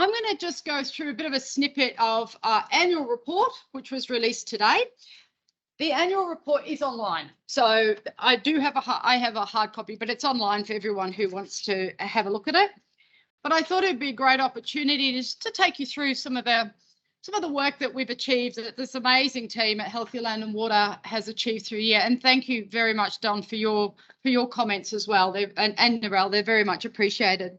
I'm going to just go through a bit of a snippet of our annual report, which was released today. The annual report is online, so I have a hard copy, but it's online for everyone who wants to have a look at it. But I thought it'd be a great opportunity just to take you through some of the work that we've achieved, that this amazing team at Healthy Land and Water has achieved through the year. And thank you very much, Don, for your comments as well. And Narelle, they're very much appreciated.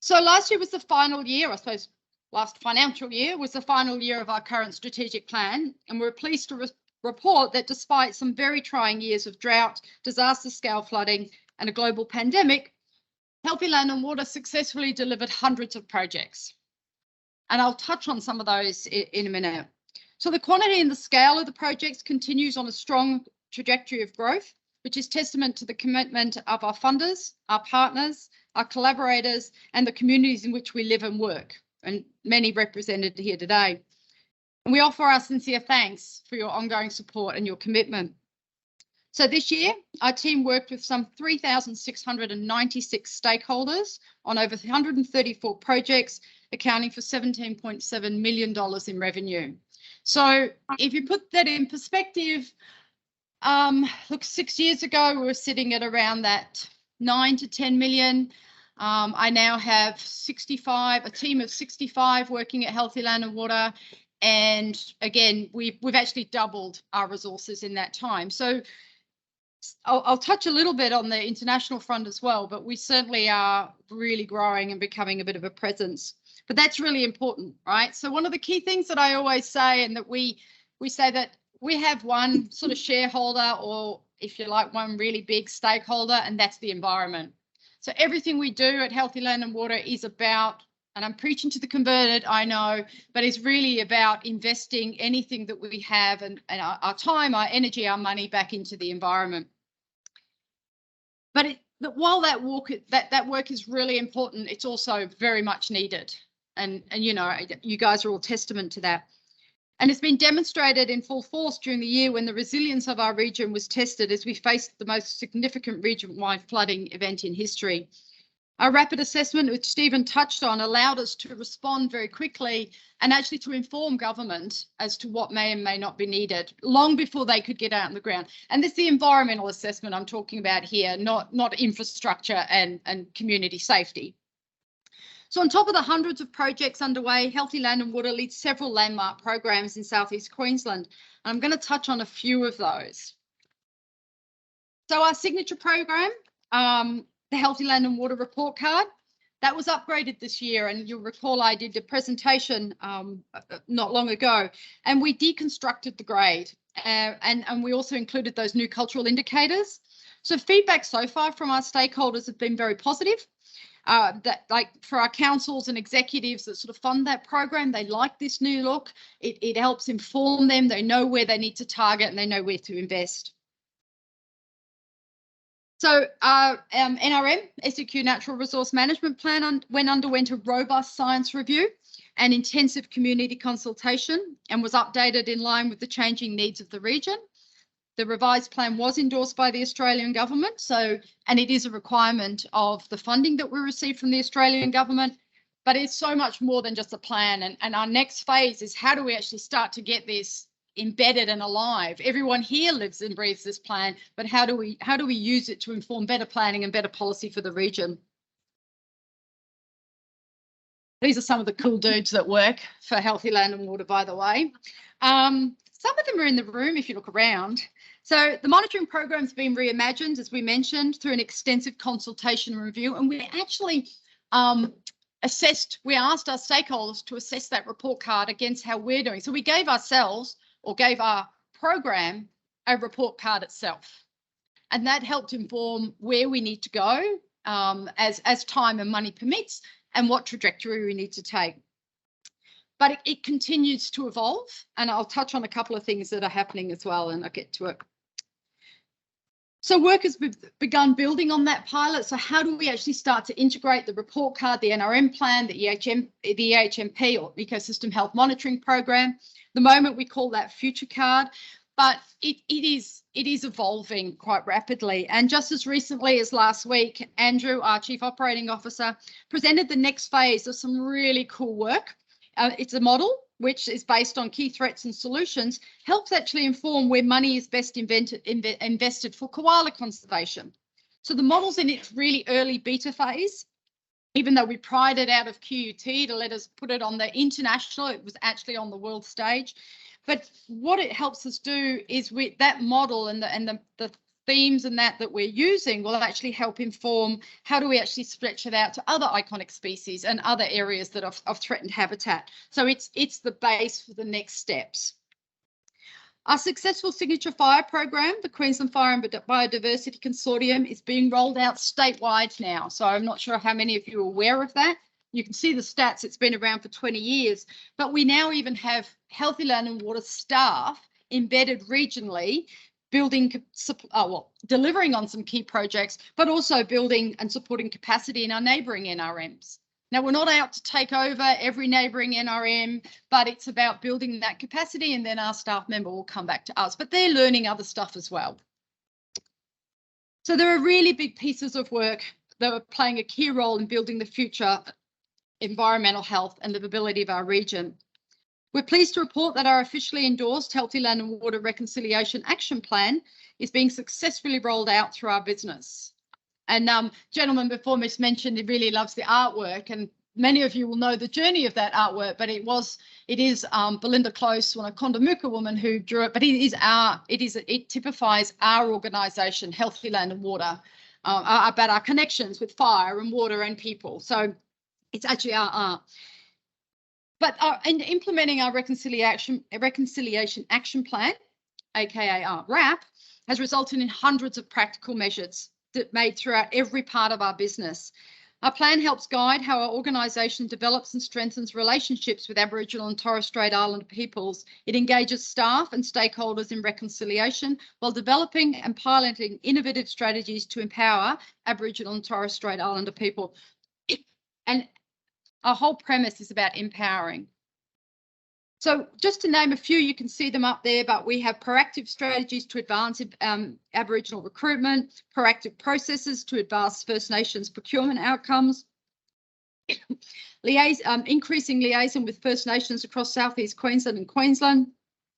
So last year was the final year, I suppose. Last financial year was the final year of our current strategic plan, and we're pleased to report that despite some very trying years of drought, disaster-scale flooding, and a global pandemic, Healthy Land and Water successfully delivered hundreds of projects. And I'll touch on some of those in a minute. So the quantity and the scale of the projects continues on a strong trajectory of growth, which is testament to the commitment of our funders, our partners, our collaborators, and the communities in which we live and work, and many represented here today. And we offer our sincere thanks for your ongoing support and your commitment. So this year, our team worked with some 3,696 stakeholders on over 134 projects, accounting for $17.7 million in revenue. So if you put that in perspective, look, 6 years ago, we were sitting at around that 9 to 10 million. I now have a team of 65 working at Healthy Land and Water. And again, we've actually doubled our resources in that time. So I'll touch a little bit on the international front as well, but we certainly are really growing and becoming a bit of a presence. But that's really important, right? So one of the key things that I always say, and that we say that we have one sort of shareholder, or if you like, one really big stakeholder, and that's the environment. So everything we do at Healthy Land and Water is about, and I'm preaching to the converted, I know, but it's really about investing anything that we have and our time, our energy, our money back into the environment. But while that work is really important, it's also very much needed. And you know, you guys are all testament to that. And it's been demonstrated in full force during the year when the resilience of our region was tested as we faced the most significant region-wide flooding event in history. Our rapid assessment, which Stephen touched on, allowed us to respond very quickly and actually to inform government as to what may and may not be needed long before they could get out on the ground. And this is the environmental assessment I'm talking about here, not infrastructure and community safety. So on top of the hundreds of projects underway, Healthy Land and Water leads several landmark programs in southeast Queensland. And I'm going to touch on a few of those. So our signature program, the Healthy Land and Water report card, that was upgraded this year. And you'll recall I did a presentation not long ago, and we deconstructed the grade and we also included those new cultural indicators. So feedback so far from our stakeholders have been very positive. That, like, for our councils and executives that sort of fund that program, they like this new look. It helps inform them. They know where they need to target and they know where to invest. So our NRM, SEQ Natural Resource Management Plan, underwent a robust science review and intensive community consultation and was updated in line with the changing needs of the region. The revised plan was endorsed by the Australian government, and it is a requirement of the funding that we receive from the Australian government, but it's so much more than just a plan. And our next phase is, how do we actually start to get this embedded and alive? Everyone here lives and breathes this plan, but how do we use it to inform better planning and better policy for the region? These are some of the cool dudes that work for Healthy Land and Water, by the way. Some of them are in the room if you look around. So the monitoring program's been reimagined, as we mentioned, through an extensive consultation and review, and we actually asked our stakeholders to assess that report card against how we're doing. So we gave our program a report card itself, and that helped inform where we need to go as time and money permits and what trajectory we need to take. But it continues to evolve, and I'll touch on a couple of things that are happening as well, and I'll get to it. So work has begun building on that pilot. So how do we actually start to integrate the report card, the NRM plan, the EHMP, or Ecosystem Health Monitoring Program? The moment we call that future card. but it is evolving quite rapidly. And just as recently as last week, Andrew, our Chief Operating Officer, presented the next phase of some really cool work. It's a model which is based on key threats and solutions, helps actually inform where money is best invested for koala conservation. So the model's in its really early beta phase. Even though we pried it out of QUT to let us put it on the international, it was actually on the world stage. But what it helps us do is with that model and the themes and that we're using will actually help inform how do we actually stretch it out to other iconic species and other areas that are of threatened habitat. So it's the base for the next steps. Our successful Signature Fire program, the Queensland Fire and Biodiversity Consortium, is being rolled out statewide now. So I'm not sure how many of you are aware of that. You can see the stats, it's been around for 20 years, but we now even have Healthy Land and Water staff embedded regionally, delivering on some key projects, but also building and supporting capacity in our neighbouring NRMs. Now, we're not out to take over every neighbouring NRM, but it's about building that capacity, and then our staff member will come back to us, but they're learning other stuff as well. So there are really big pieces of work that are playing a key role in building the future environmental health and livability of our region. We're pleased to report that our officially endorsed Healthy Land and Water Reconciliation Action Plan is being successfully rolled out through our business. And gentleman before me mentioned he really loves the artwork, and many of you will know the journey of that artwork, but it is Belinda Close, a Kondamuka woman, who drew it, but it typifies our organisation, Healthy Land and Water, about our connections with fire and water and people. So it's actually our art. But in implementing our Reconciliation Action Plan, aka our RAP, has resulted in hundreds of practical measures that made throughout every part of our business. Our plan helps guide how our organisation develops and strengthens relationships with Aboriginal and Torres Strait Islander peoples. It engages staff and stakeholders in reconciliation while developing and piloting innovative strategies to empower Aboriginal and Torres Strait Islander people. And our whole premise is about empowering. So just to name a few, you can see them up there, but we have proactive strategies to advance Aboriginal recruitment, proactive processes to advance First Nations procurement outcomes, increasing liaison with First Nations across Southeast Queensland and Queensland,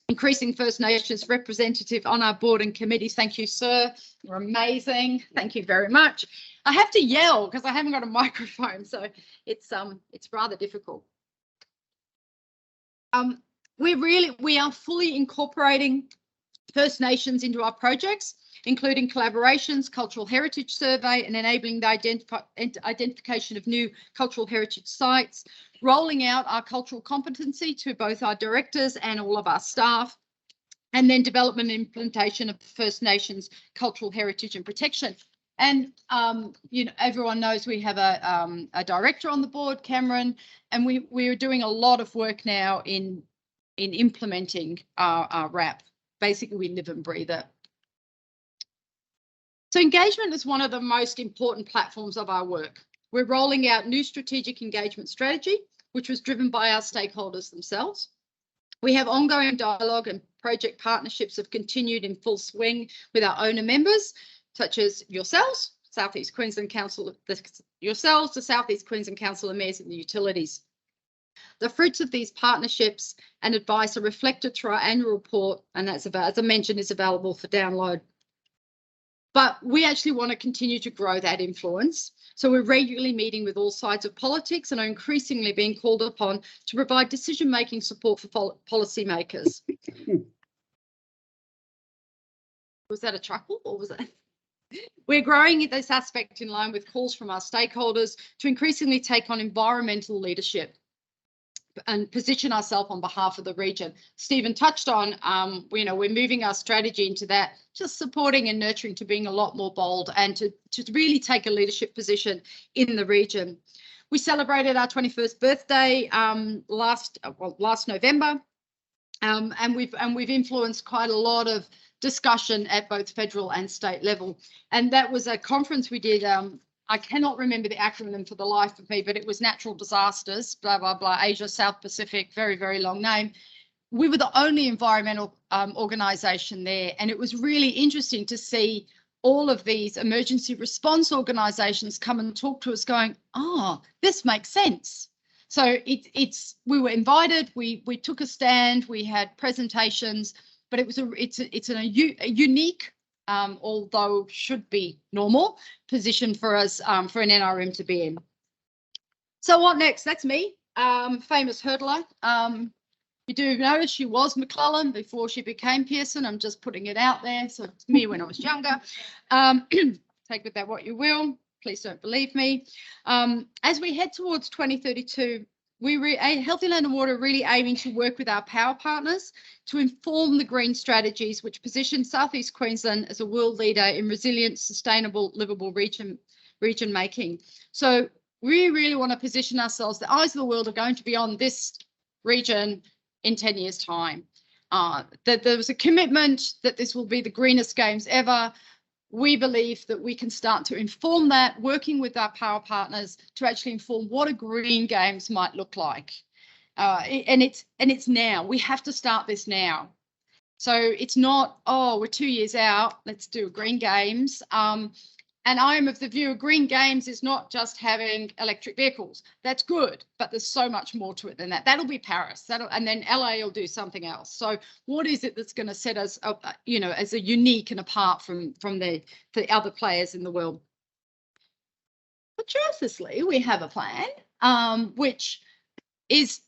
increasing First Nations representative on our board and committees. Thank you, sir. You're amazing. Thank you very much. I have to yell because I haven't got a microphone, so it's rather difficult. We are fully incorporating First Nations into our projects, including collaborations, cultural heritage survey, and enabling the identification of new cultural heritage sites, rolling out our cultural competency to both our directors and all of our staff, and then development and implementation of First Nations cultural heritage and protection. And, you know, everyone knows we have a director on the board, Cameron, and we are doing a lot of work now in implementing our RAP. Basically, we live and breathe it. So engagement is one of the most important platforms of our work. We're rolling out new strategic engagement strategy, which was driven by our stakeholders themselves. We have ongoing dialogue, and project partnerships have continued in full swing with our owner members, such as yourselves, Southeast Queensland Council, yourselves, the Southeast Queensland Council of Mayors and the utilities. The fruits of these partnerships and advice are reflected through our annual report, and that's as I mentioned, is available for download. But we actually want to continue to grow that influence. So we're regularly meeting with all sides of politics and are increasingly being called upon to provide decision-making support for policymakers. Was that a chuckle or was that? We're growing this aspect in line with calls from our stakeholders to increasingly take on environmental leadership and position ourselves on behalf of the region. Stephen touched on, you know, we're moving our strategy into that, just supporting and nurturing to being a lot more bold and to really take a leadership position in the region. We celebrated our 21st birthday last November, and we've influenced quite a lot of discussion at both federal and state level. And that was a conference we did. I cannot remember the acronym for the life of me, but it was natural disasters, blah, blah, blah, Asia, South Pacific, very, very long name. we were the only environmental organisation there, and it was really interesting to see all of these emergency response organisations come and talk to us going, oh, this makes sense. So we were invited, we took a stand, we had presentations, but it was it's a unique, although should be normal, position for us, for an NRM to be in. So what next? That's me, famous hurdler. You do notice she was McLellan before she became Pearson. I'm just putting it out there. So it's me when I was younger. Take with that what you will. Please don't believe me. As we head towards 2032, Healthy Land and Water really aiming to work with our power partners to inform the green strategies which position Southeast Queensland as a world leader in resilient, sustainable, livable region making. So we really want to position ourselves. The eyes of the world are going to be on this region in 10 years' time. That there was a commitment that this will be the greenest games ever. We believe that we can start to inform that, working with our power partners to actually inform what a green games might look like. And it's now. We have to start this now. So it's not, oh, we're 2 years out, let's do green games. And I am of the view green games is not just having electric vehicles. That's good, but there's so much more to it than that. That'll be Paris, and then LA will do something else. So what is it that's going to set us up, you know, as a unique and apart from the other players in the world? Fortuitously, we have a plan, which is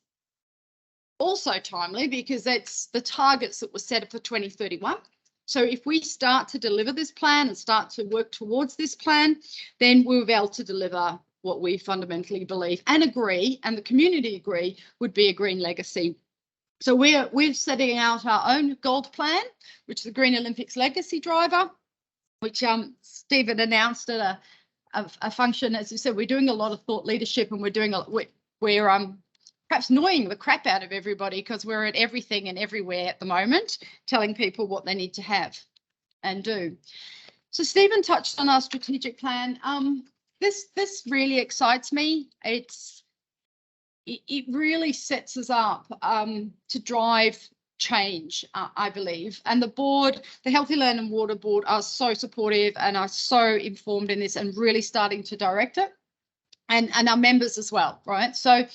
also timely because that's the targets that were set for 2031. So if we start to deliver this plan and start to work towards this plan, then we'll be able to deliver what we fundamentally believe and agree, and the community agree, would be a green legacy. So we're setting out our own gold plan, which is the Green Olympics Legacy Driver, which Stephen announced at a function. As you said, we're doing a lot of thought leadership, and we're perhaps annoying the crap out of everybody because we're at everything and everywhere at the moment, telling people what they need to have and do. So Stephen touched on our strategic plan. This really excites me. It really sets us up to drive change, I believe. And the board, the Healthy Land and Water Board, are so supportive and are so informed in this and really starting to direct it, and our members as well, right? So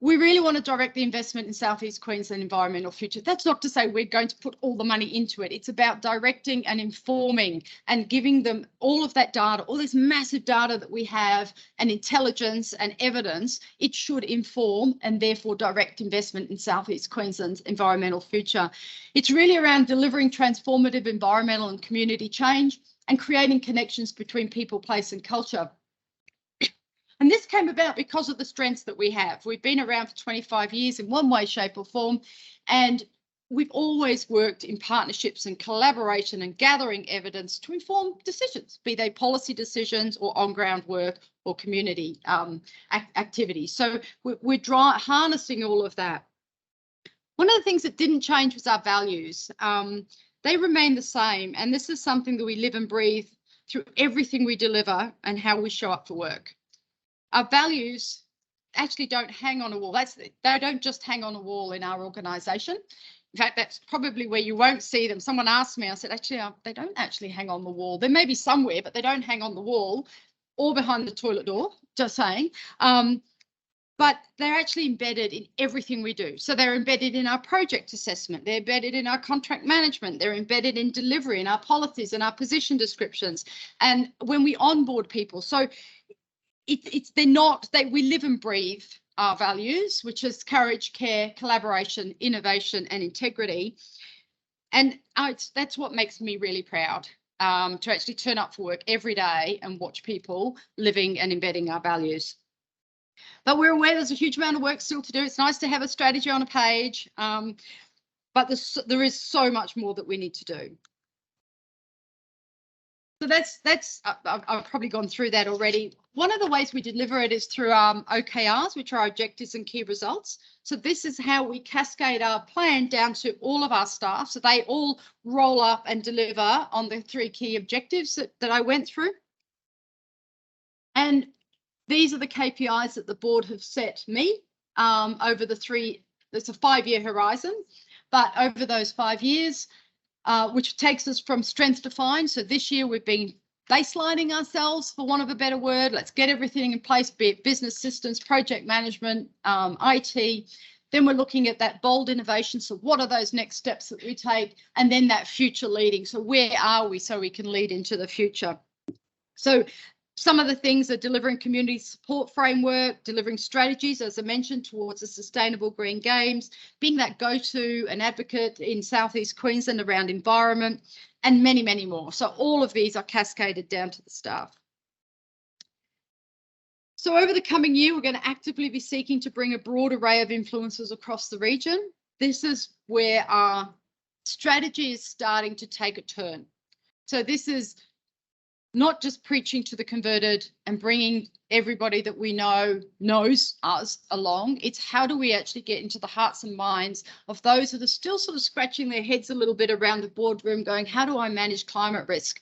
we really want to direct the investment in Southeast Queensland environmental future. That's not to say we're going to put all the money into it. It's about directing and informing and giving them all of that data, all this massive data that we have, and intelligence and evidence. It should inform and therefore direct investment in Southeast Queensland's environmental future. It's really around delivering transformative environmental and community change and creating connections between people, place and culture. And this came about because of the strengths that we have. We've been around for 25 years in one way, shape or form, and we've always worked in partnerships and collaboration and gathering evidence to inform decisions, be they policy decisions or on-ground work or community activities. So we're harnessing all of that. One of the things that didn't change was our values. They remain the same, and this is something that we live and breathe through everything we deliver and how we show up for work. Our values actually don't hang on a wall. They don't just hang on a wall in our organisation. In fact, that's probably where you won't see them. Someone asked me, I said, actually, they don't actually hang on the wall. They may be somewhere, but they don't hang on the wall or behind the toilet door, just saying. But they're actually embedded in everything we do. So they're embedded in our project assessment. They're embedded in our contract management. They're embedded in delivery, in our policies and our position descriptions. And when we onboard people, so we live and breathe our values, which is courage, care, collaboration, innovation and integrity. And that's what makes me really proud, to actually turn up for work every day and watch people living and embedding our values. But we're aware there's a huge amount of work still to do. It's nice to have a strategy on a page, but there is so much more that we need to do. So I've probably gone through that already. One of the ways we deliver it is through OKRs, which are objectives and key results. So this is how we cascade our plan down to all of our staff. So they all roll up and deliver on the 3 key objectives that I went through. And these are the KPIs that the board have set me over the it's a 5-year horizon, but over those 5 years, which takes us from strength to find. So this year we've been baselining ourselves, for want of a better word. Let's get everything in place, be it business systems, project management, IT. Then we're looking at that bold innovation. So what are those next steps that we take? And then that future leading. So where are we so we can lead into the future? So some of the things are delivering community support framework, delivering strategies, as I mentioned, towards a sustainable green games, being that go-to and advocate in Southeast Queensland around environment, and many, many more. So all of these are cascaded down to the staff. So over the coming year, we're going to actively be seeking to bring a broad array of influences across the region. This is where our strategy is starting to take a turn. So this is not just preaching to the converted and bringing everybody that we know knows us along. It's how do we actually get into the hearts and minds of those that are still sort of scratching their heads a little bit around the boardroom going, how do I manage climate risk?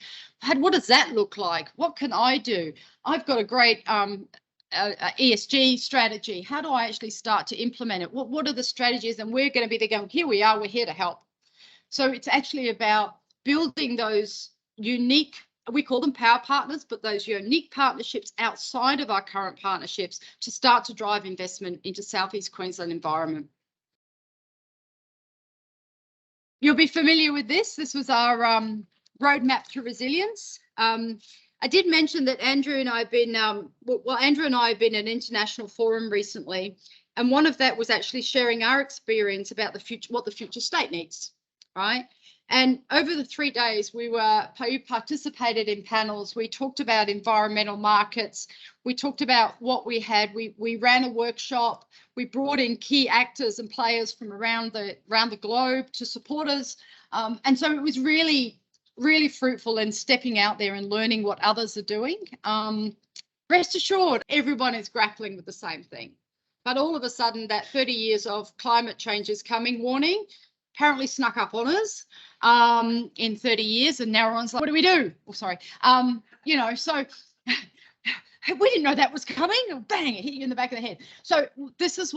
What does that look like? What can I do? I've got a great ESG strategy. How do I actually start to implement it? What are the strategies? And we're going to be there going, here we are, we're here to help. So it's actually about building those unique, we call them power partners, but those unique partnerships outside of our current partnerships to start to drive investment into Southeast Queensland environment. You'll be familiar with this. This was our roadmap to resilience. I did mention that Andrew and I have been, Andrew and I have been at an international forum recently, and one of that was actually sharing our experience about the future, what the future state needs, right? And over the 3 days, we participated in panels. We talked about environmental markets. We talked about what we had. We ran a workshop. We brought in key actors and players from around the globe to support us. And so it was really, really fruitful in stepping out there and learning what others are doing. Rest assured, everyone is grappling with the same thing. But all of a sudden, that 30 years of climate change is coming warning apparently snuck up on us in 30 years, and now everyone's like, what do we do? Oh, sorry. You know, so we didn't know that was coming. Bang, it hit you in the back of the head. So this is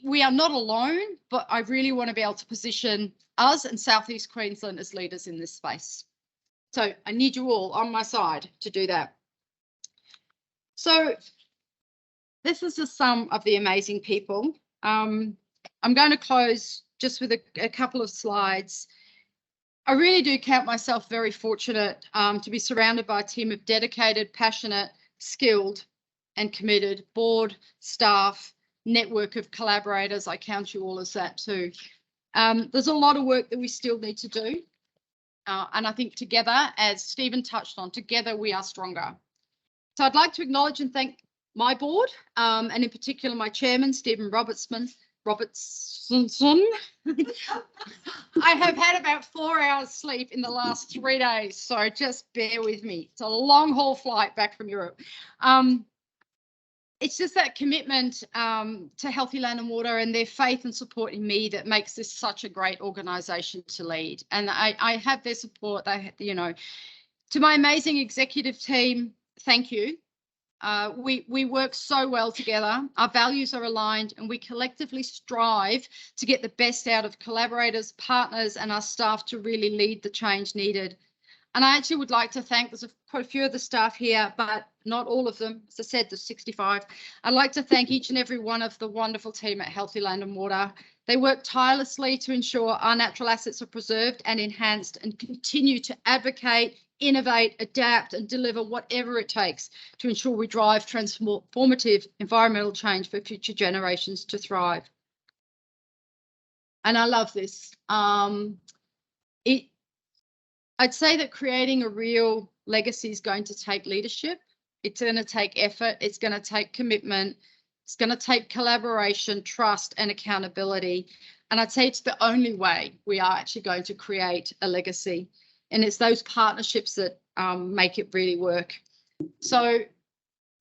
we are not alone, but I really want to be able to position us and Southeast Queensland as leaders in this space. So I need you all on my side to do that. So this is just some of the amazing people. I'm going to close just with a couple of slides. I really do count myself very fortunate to be surrounded by a team of dedicated, passionate, skilled and committed board, staff, network of collaborators. I count you all as that too. There's a lot of work that we still need to do. And I think together, as Stephen touched on, together we are stronger. So I'd like to acknowledge and thank my board, and in particular my chairman, Stephen Robertson. I have had about 4 hours sleep in the last 3 days, so just bear with me. It's a long haul flight back from Europe. It's just that commitment to Healthy Land and Water and their faith and support in me that makes this such a great organisation to lead. And I have their support. You know, to my amazing executive team, thank you. We work so well together. Our values are aligned and we collectively strive to get the best out of collaborators, partners and our staff to really lead the change needed. And I actually would like to thank, there's quite a few of the staff here, but not all of them. As I said, there's 65. I'd like to thank each and every one of the wonderful team at Healthy Land and Water. They work tirelessly to ensure our natural assets are preserved and enhanced and continue to advocate, innovate, adapt and deliver whatever it takes to ensure we drive transformative environmental change for future generations to thrive. And I love this. I'd say that creating a real legacy is going to take leadership. It's going to take effort. It's going to take commitment. It's going to take collaboration, trust and accountability. And I'd say it's the only way we are actually going to create a legacy. And it's those partnerships that make it really work. So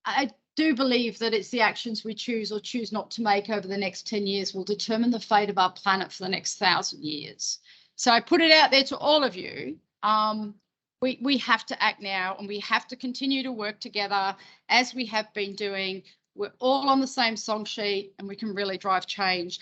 I do believe that it's the actions we choose or choose not to make over the next 10 years will determine the fate of our planet for the next 1,000 years. So I put it out there to all of you. We have to act now and we have to continue to work together as we have been doing. We're all on the same song sheet and we can really drive change.